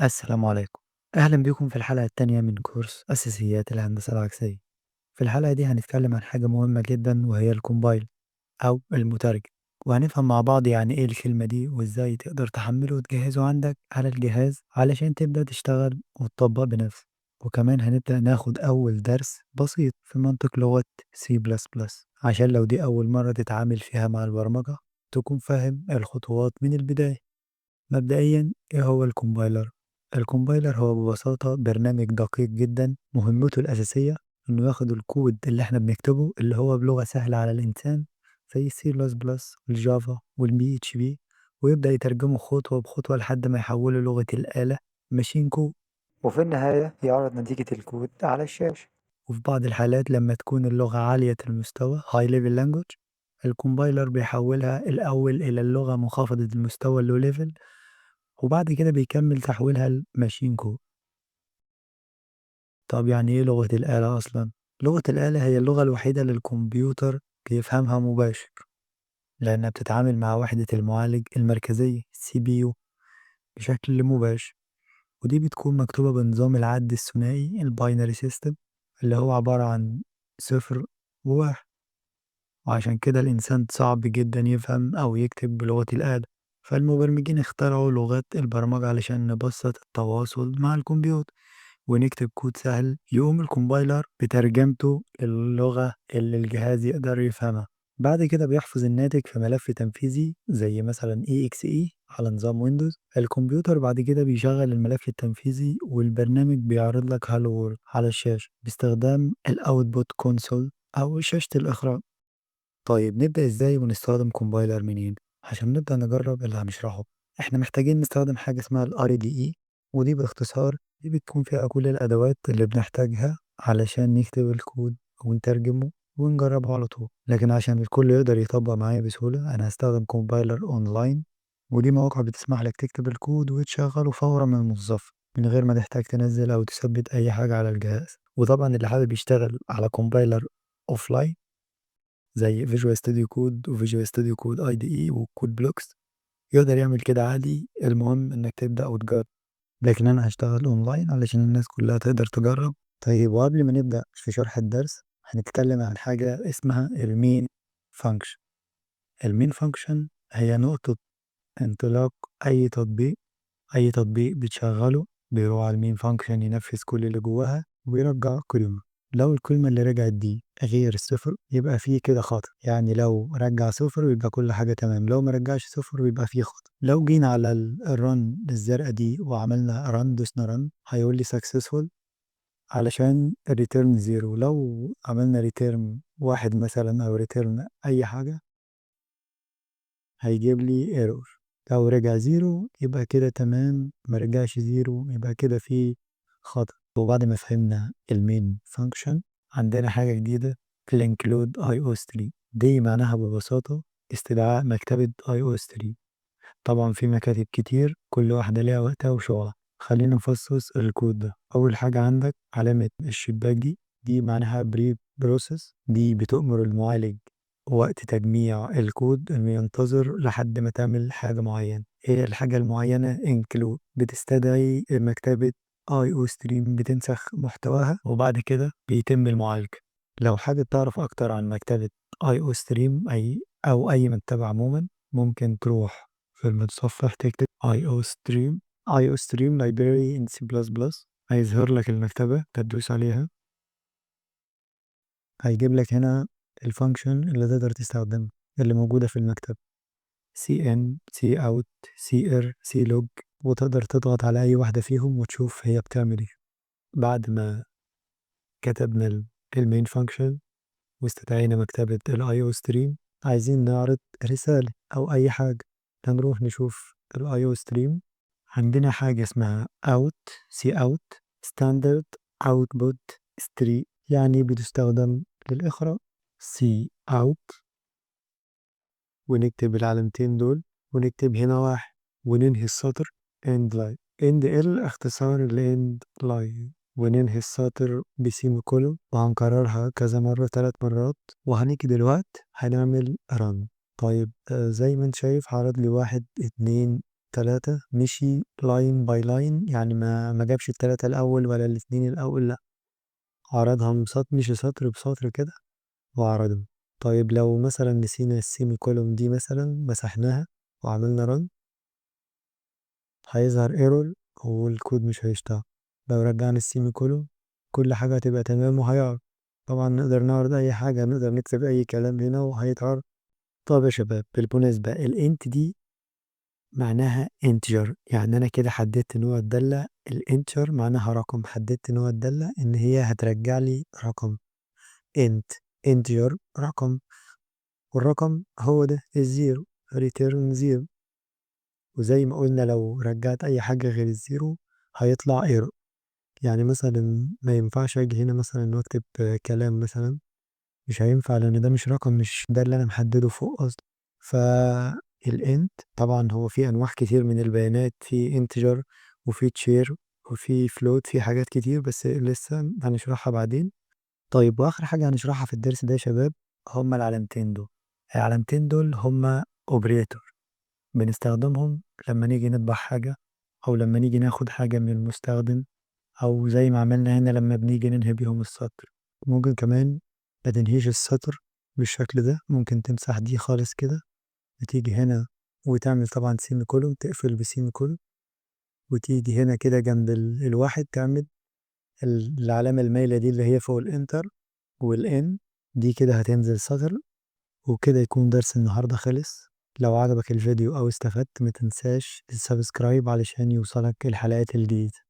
السلام عليكم. أهلا بكم في الحلقة التانية من كورس أساسيات الهندسة العكسية. في الحلقة دي هنتكلم عن حاجة مهمة جدا وهي الكومبايل أو المترجم، وهنفهم مع بعض يعني إيه الكلمة دي وإزاي تقدر تحمله وتجهزه عندك على الجهاز علشان تبدأ تشتغل وتطبق بنفسك. وكمان هنبدأ ناخد أول درس بسيط في منطق لغة سي بلس بلس عشان لو دي أول مرة تتعامل فيها مع البرمجة تكون فاهم الخطوات من البداية. مبدئيا إيه هو الكومبايلر؟ الكومبايلر هو ببساطة برنامج دقيق جدا مهمته الأساسية إنه ياخد الكود اللي إحنا بنكتبه اللي هو بلغة سهلة على الإنسان زي السي بلس بلس والجافا والبي اتش بي، ويبدأ يترجمه خطوة بخطوة لحد ما يحوله لغة الآلة ماشين كود، وفي النهاية يعرض نتيجة الكود على الشاشة. وفي بعض الحالات لما تكون اللغة عالية المستوى high level language الكومبايلر بيحولها الأول إلى اللغة منخفضة المستوى low level، وبعد كده بيكمل تحويلها لماشين كود. طب يعني إيه لغة الآلة أصلا؟ لغة الآلة هي اللغة الوحيدة اللي الكمبيوتر بيفهمها مباشر، لأنها بتتعامل مع وحدة المعالج المركزية CPU بشكل مباشر، ودي بتكون مكتوبة بنظام العد الثنائي الباينري سيستم اللي هو عبارة عن صفر وواحد. وعشان كده الإنسان صعب جدا يفهم أو يكتب بلغة الآلة، فالمبرمجين اخترعوا لغات البرمجة علشان نبسط التواصل مع الكمبيوتر ونكتب كود سهل يقوم الكومبايلر بترجمته للغة اللي الجهاز يقدر يفهمها. بعد كده بيحفظ الناتج في ملف تنفيذي زي مثلا exe على نظام ويندوز. الكمبيوتر بعد كده بيشغل الملف التنفيذي والبرنامج بيعرض لك هالو وورلد على الشاشة باستخدام الاوتبوت كونسول أو شاشة الإخراج. طيب نبدأ إزاي ونستخدم كومبايلر منين؟ عشان نبدأ نجرب اللي هنشرحه إحنا محتاجين نستخدم حاجة اسمها ال RDE، ودي باختصار دي بتكون فيها كل الأدوات اللي بنحتاجها علشان نكتب الكود ونترجمه ونجربه على طول. لكن عشان الكل يقدر يطبق معايا بسهولة أنا هستخدم كومبايلر أونلاين، ودي مواقع بتسمح لك تكتب الكود وتشغله فورا من الموظف من غير ما تحتاج تنزل أو تثبت أي حاجة على الجهاز. وطبعا اللي حابب يشتغل على كومبايلر أوفلاين زي فيجوال ستوديو كود وفيجوال ستوديو كود اي دي اي وكود بلوكس يقدر يعمل كده عادي، المهم انك تبدأ وتجرب. لكن انا هشتغل اونلاين علشان الناس كلها تقدر تجرب. طيب وقبل ما نبدأ في شرح الدرس هنتكلم عن حاجة اسمها المين فانكشن. المين فانكشن هي نقطة انطلاق أي تطبيق. أي تطبيق بتشغله بيروح على المين فانكشن ينفذ كل اللي جواها ويرجع كلمة. لو الكلمة اللي رجعت دي غير الصفر يبقى فيه كده خطأ، يعني لو رجع صفر يبقى كل حاجة تمام، لو ما رجعش صفر يبقى فيه خطأ. لو جينا على الرن الزرقاء دي وعملنا رن دوسنا رن هيقول لي successful علشان return زيرو. لو عملنا return واحد مثلا أو return أي حاجة هيجيب لي ايرور. لو رجع زيرو يبقى كده تمام، ما رجعش زيرو يبقى كده في خطأ. وبعد ما فهمنا المين فانكشن عندنا حاجة جديدة الانكلود اي او 3. دي معناها ببساطة استدعاء مكتبة اي او 3. طبعا في مكاتب كتير كل واحدة ليها وقتها وشغلها. خلينا نفصص الكود ده. أول حاجة عندك علامة الشباك دي معناها بري بروسيس، دي بتؤمر المعالج وقت تجميع الكود إنه ينتظر لحد ما تعمل حاجة معينة. هي الحاجة المعينة include بتستدعي مكتبة IO stream بتنسخ محتواها وبعد كده بيتم المعالجة. لو حابب تعرف أكتر عن مكتبة IO stream أو أي مكتبة عموما ممكن تروح في المتصفح تكتب IO stream library in C++، هيظهر لك المكتبة تدوس عليها هيجيب لك هنا الفانكشن اللي تقدر تستخدمها اللي موجودة في المكتب cn cout cr clog، وتقدر تضغط على أي واحدة فيهم وتشوف هي بتعمل ايه. بعد ما كتبنا المين فانكشن واستدعينا مكتبة الاي او ستريم عايزين نعرض رسالة أو أي حاجة، هنروح نشوف الاي او ستريم. عندنا حاجة اسمها out standard output stream، يعني بتستخدم للإخراج cout، ونكتب العلامتين دول ونكتب هنا واحد وننهي السطر end line. end اختصار ل end line، وننهي السطر بسيمي كولوم وهنكررها كذا مرة 3 مرات. وهنيجي دلوقتي هنعمل run. طيب زي ما انت شايف عرض لي 1 2 ال3 مشي line by line، يعني ما جابش ال3 الأول ولا ال2 الأول، لأ، عرضهم مشي سطر بسطر كده وعرضهم. طيب لو مثلًا نسينا الsemicolon دي مثلًا مسحناها وعملنا run هيظهر error والكود مش هيشتغل. لو رجعنا الsemicolon كل حاجة هتبقى تمام وهيعرض. طبعًا نقدر نعرض أي حاجة، نقدر نكتب أي كلام هنا وهيتعرض. طب يا شباب بالمناسبة الint دي معناها integer، يعني أنا كده حددت نوع الدالة. الinteger معناها رقم، حددت نوع الدالة إن هي هترجع لي رقم. int integer رقم، والرقم هو ده الزيرو، return zero. وزي ما قلنا لو رجعت أي حاجة غير الزيرو هيطلع error. يعني مثلا ما ينفعش أجي هنا مثلا واكتب كلام مثلا، مش هينفع لأن ده مش رقم، مش ده اللي أنا محدده فوق أصلا. فالint طبعا هو في أنواع كتير من البيانات، في integer وفي char وفي float، في حاجات كتير بس لسه هنشرحها بعدين. طيب وآخر حاجة هنشرحها في الدرس ده يا شباب هما العلامتين دول. العلامتين دول هما operator، بنستخدمهم لما نيجي نطبع حاجة أو لما نيجي ناخد حاجة من المستخدم، أو زي ما عملنا هنا لما بنيجي ننهي بيهم السطر. ممكن كمان ما تنهيش السطر بالشكل ده، ممكن تمسح دي خالص كده وتيجي هنا وتعمل طبعا سيمي كولوم، تقفل بسيمي كولوم، وتيجي هنا كده جنب الواحد تعمل العلامة المايلة دي اللي هي فوق الانتر والان، دي كده هتنزل سطر. وكده يكون درس النهاردة خلص. لو عجبك الفيديو أو استفدت متنساش السبسكرايب علشان يوصلك الحلقات الجديدة.